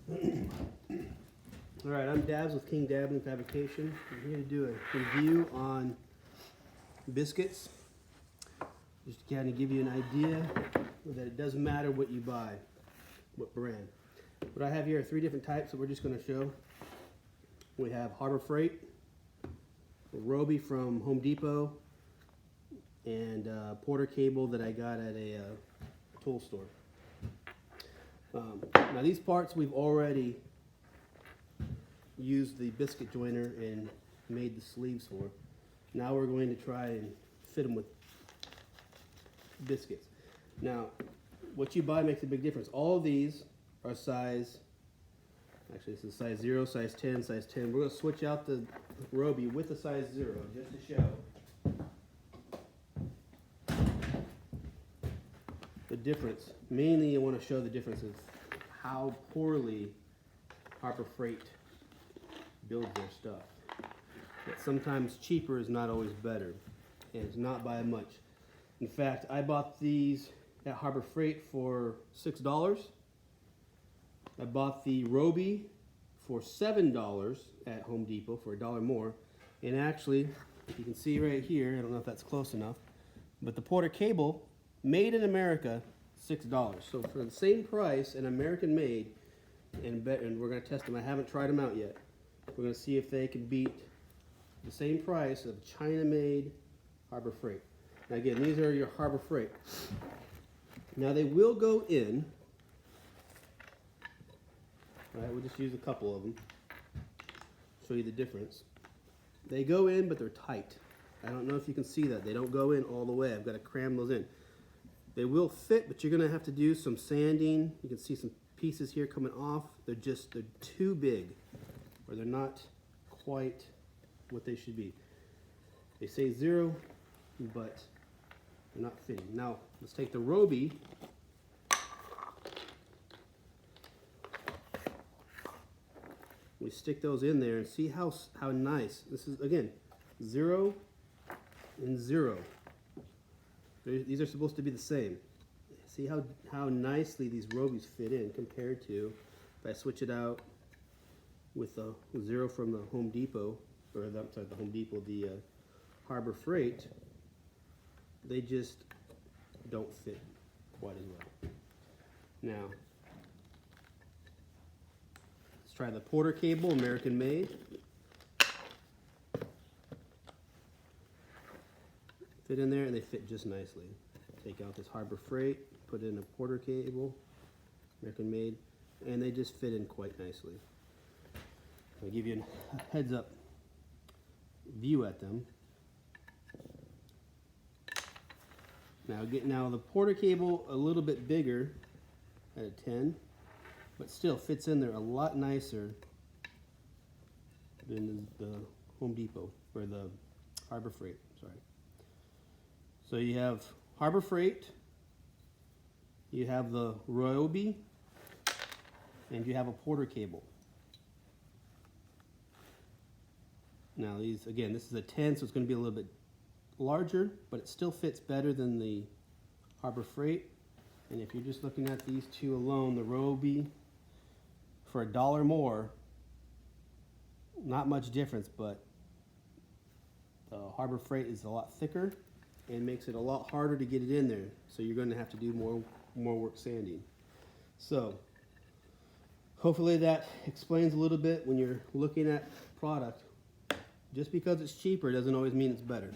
All right, I'm Dabs with King Dabbling Fabrication. I'm here to do a review on biscuits. Just to kind of give you an idea that it doesn't matter what you buy, what brand. What I have here are 3 different types that we're just going to show. We have Harbor Freight, Roby from Home Depot, and Porter cable that I got at a tool store. Now these parts we've already used the biscuit joiner and made the sleeves for. Now we're going to try and fit them with biscuits. Now what you buy makes a big difference. All of these are size, actually this is size 0, size 10, size 10. We're going to switch out the Roby with the size 0 just to show the difference. Mainly I want to show the difference of how poorly Harbor Freight builds their stuff. But sometimes cheaper is not always better, and it's not by much. In fact, I bought these at Harbor Freight for $6. I bought the Roby for $7 at Home Depot for $1 more. And actually, you can see right here, I don't know if that's close enough, but the Porter cable, made in America, $6. So for the same price, an American made, and we're going to test them. I haven't tried them out yet. We're going to see if they can beat the same price of China-made Harbor Freight. Now again, these are your Harbor Freight. Now they will go in. All right, we'll just use a couple of them. Show you the difference. They go in, but they're tight. I don't know if you can see that. They don't go in all the way. I've got to cram those in. They will fit, but you're going to have to do some sanding. You can see some pieces here coming off. They're too big, or they're not quite what they should be. They say 0, but they're not fitting. Now, let's take the Roby. We stick those in there and see how nice. This is, again, 0 and 0. These are supposed to be the same. See how nicely these Robys fit in compared to if I switch it out with the 0 from the Home Depot, or I'm sorry, the Home Depot, the Harbor Freight. They just don't fit quite as well. Now, let's try the Porter cable, American made. Fit in there, and they fit just nicely. Take out this Harbor Freight, put in a Porter cable, American made, and they just fit in quite nicely. I'll give you a heads up view at them. Now the Porter cable a little bit bigger at a 10, but still fits in there a lot nicer than the Home Depot, or the Harbor Freight, sorry. So you have Harbor Freight, you have the Roby, and you have a Porter cable. Now these, again, this is a 10, so it's going to be a little bit larger, but it still fits better than the Harbor Freight. And if you're just looking at these two alone, the Roby for $1 more, not much difference, but the Harbor Freight is a lot thicker and makes it a lot harder to get it in there. So you're going to have to do more work sanding. So hopefully that explains a little bit when you're looking at product. Just because it's cheaper doesn't always mean it's better.